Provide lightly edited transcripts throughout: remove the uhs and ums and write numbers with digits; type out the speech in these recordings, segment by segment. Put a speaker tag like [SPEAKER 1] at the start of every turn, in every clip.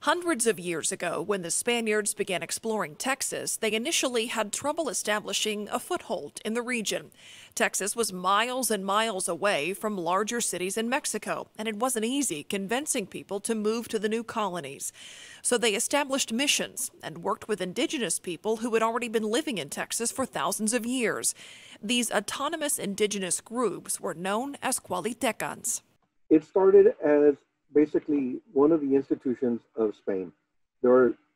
[SPEAKER 1] Hundreds of years ago, when the Spaniards began exploring Texas, they initially had trouble establishing a foothold in the region. Texas was miles and miles away from larger cities in Mexico, and it wasn't easy convincing people to move to the new colonies. So they established missions and worked with indigenous people who had already been living in Texas for thousands of years. These autonomous indigenous groups were known as Cualitecans.
[SPEAKER 2] It started as basically one of the institutions of Spain,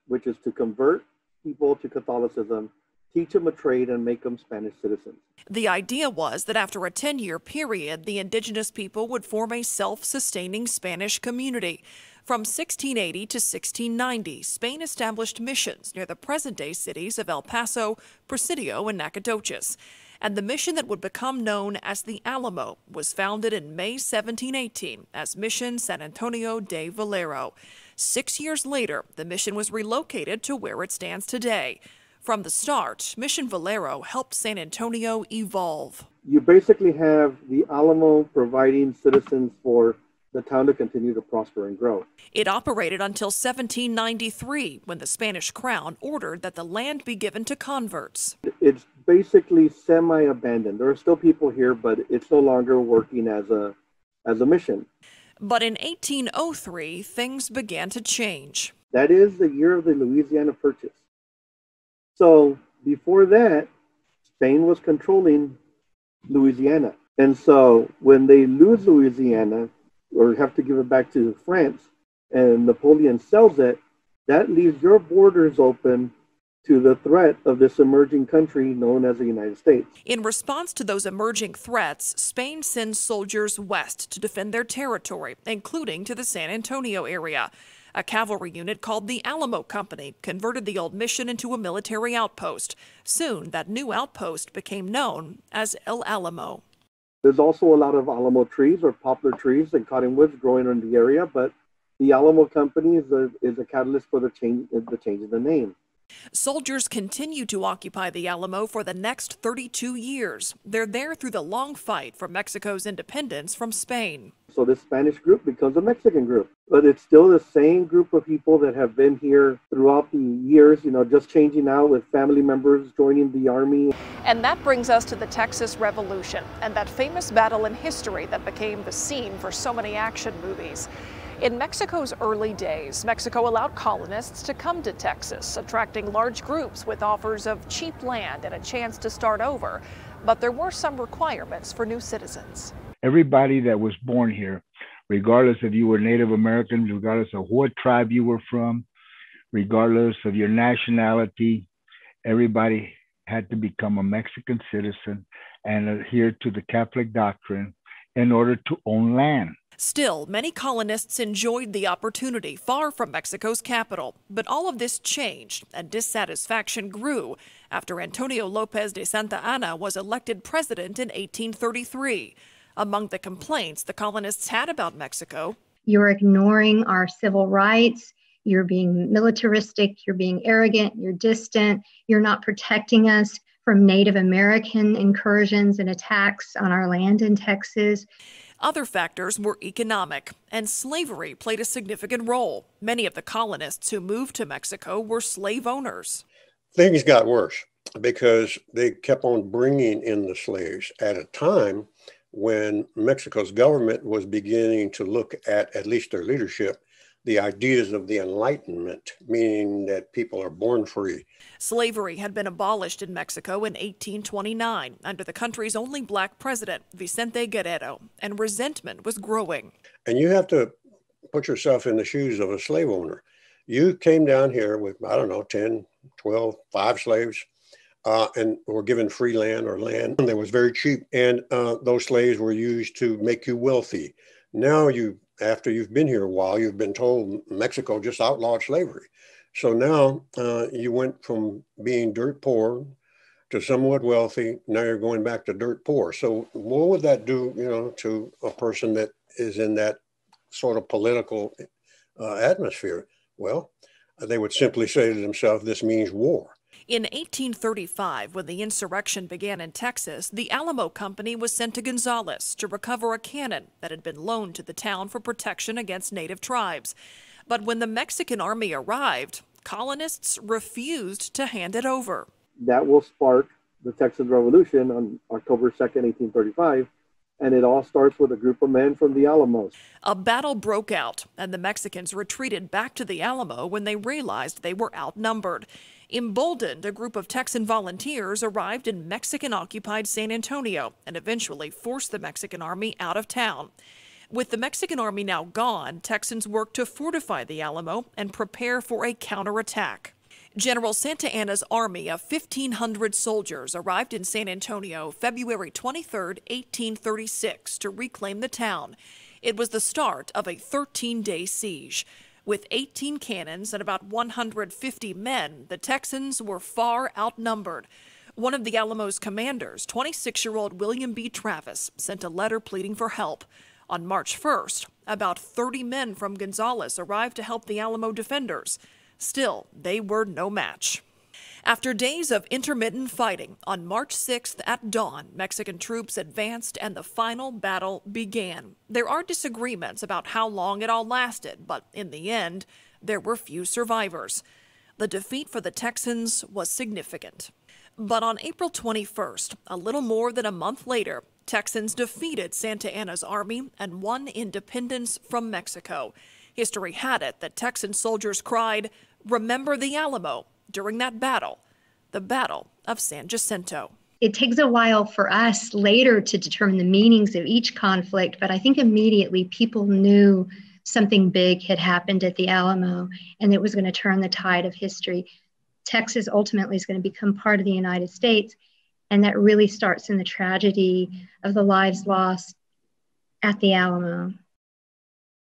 [SPEAKER 2] which is to convert people to Catholicism, teach them a trade, and make them Spanish citizens.
[SPEAKER 1] The idea was that after a 10-year period, the indigenous people would form a self-sustaining Spanish community. From 1680 to 1690, Spain established missions near the present-day cities of El Paso, Presidio, and Nacogdoches. And the mission that would become known as the Alamo was founded in May 1718 as Mission San Antonio de Valero. 6 years later, the mission was relocated to where it stands today. From the start, Mission Valero helped San Antonio evolve.
[SPEAKER 2] You basically have the Alamo providing citizens for the town to continue to prosper and grow.
[SPEAKER 1] It operated until 1793, when the Spanish crown ordered that the land be given to converts.
[SPEAKER 2] It's basically semi-abandoned. There are still people here, but it's no longer working as a mission.
[SPEAKER 1] But in 1803, things began to change.
[SPEAKER 2] That is the year of the Louisiana Purchase. So before that, Spain was controlling Louisiana. And so when they lose Louisiana, or have to give it back to France, and Napoleon sells it, that leaves your borders open to the threat of this emerging country known as the United States.
[SPEAKER 1] In response to those emerging threats, Spain sends soldiers west to defend their territory, including to the San Antonio area. A cavalry unit called the Alamo Company converted the old mission into a military outpost. Soon, that new outpost became known as El Alamo.
[SPEAKER 2] There's also a lot of Alamo trees or poplar trees and cottonwoods growing in the area, but the Alamo Company is a catalyst for the change in the name.
[SPEAKER 1] Soldiers continue to occupy the Alamo for the next 32 years. They're there through the long fight for Mexico's independence from Spain.
[SPEAKER 2] So this Spanish group becomes a Mexican group, but it's still the same group of people that have been here throughout the years, just changing out with family members joining the army.
[SPEAKER 1] And that brings us to the Texas Revolution and that famous battle in history that became the scene for so many action movies. In Mexico's early days, Mexico allowed colonists to come to Texas, attracting large groups with offers of cheap land and a chance to start over. But there were some requirements for new citizens.
[SPEAKER 3] Everybody that was born here, regardless if you were Native American, regardless of what tribe you were from, regardless of your nationality, everybody had to become a Mexican citizen and adhere to the Catholic doctrine in order to own land.
[SPEAKER 1] Still, many colonists enjoyed the opportunity far from Mexico's capital. But all of this changed, and dissatisfaction grew after Antonio Lopez de Santa Anna was elected president in 1833. Among the complaints the colonists had about Mexico:
[SPEAKER 4] you're ignoring our civil rights, you're being militaristic, you're being arrogant, you're distant, you're not protecting us from Native American incursions and attacks on our land in Texas.
[SPEAKER 1] Other factors were economic, and slavery played a significant role. Many of the colonists who moved to Mexico were slave owners.
[SPEAKER 5] Things got worse because they kept on bringing in the slaves at a time when Mexico's government was beginning to look at least their leadership, the ideas of the Enlightenment, meaning that people are born free.
[SPEAKER 1] Slavery had been abolished in Mexico in 1829 under the country's only black president, Vicente Guerrero, and resentment was growing.
[SPEAKER 5] And you have to put yourself in the shoes of a slave owner. You came down here with, 10, 12, 5 slaves, and were given free land or land that was very cheap. And those slaves were used to make you wealthy. Now after you've been here a while, you've been told Mexico just outlawed slavery. So now you went from being dirt poor to somewhat wealthy. Now you're going back to dirt poor. So what would that do, to a person that is in that sort of political atmosphere? Well, they would simply say to themselves, this means war.
[SPEAKER 1] In 1835, when the insurrection began in Texas, the Alamo Company was sent to Gonzales to recover a cannon that had been loaned to the town for protection against native tribes. But when the Mexican army arrived, colonists refused to hand it over.
[SPEAKER 2] That will spark the Texas Revolution on October 2nd, 1835, and it all starts with a group of men from the Alamo.
[SPEAKER 1] A battle broke out, and the Mexicans retreated back to the Alamo when they realized they were outnumbered. Emboldened, a group of Texan volunteers arrived in Mexican-occupied San Antonio and eventually forced the Mexican army out of town. With the Mexican army now gone, Texans worked to fortify the Alamo and prepare for a counterattack. General Santa Anna's army of 1,500 soldiers arrived in San Antonio February 23, 1836, to reclaim the town. It was the start of a 13-day siege. With 18 cannons and about 150 men, the Texans were far outnumbered. One of the Alamo's commanders, 26-year-old William B. Travis, sent a letter pleading for help. On March 1st, about 30 men from Gonzales arrived to help the Alamo defenders. Still, they were no match. After days of intermittent fighting, on March 6th at dawn, Mexican troops advanced and the final battle began. There are disagreements about how long it all lasted, but in the end, there were few survivors. The defeat for the Texans was significant. But on April 21st, a little more than a month later, Texans defeated Santa Anna's army and won independence from Mexico. History had it that Texan soldiers cried, "Remember the Alamo," during that battle, the Battle of San Jacinto.
[SPEAKER 4] It takes a while for us later to determine the meanings of each conflict, but I think immediately people knew something big had happened at the Alamo, and it was going to turn the tide of history. Texas ultimately is going to become part of the United States, and that really starts in the tragedy of the lives lost at the Alamo.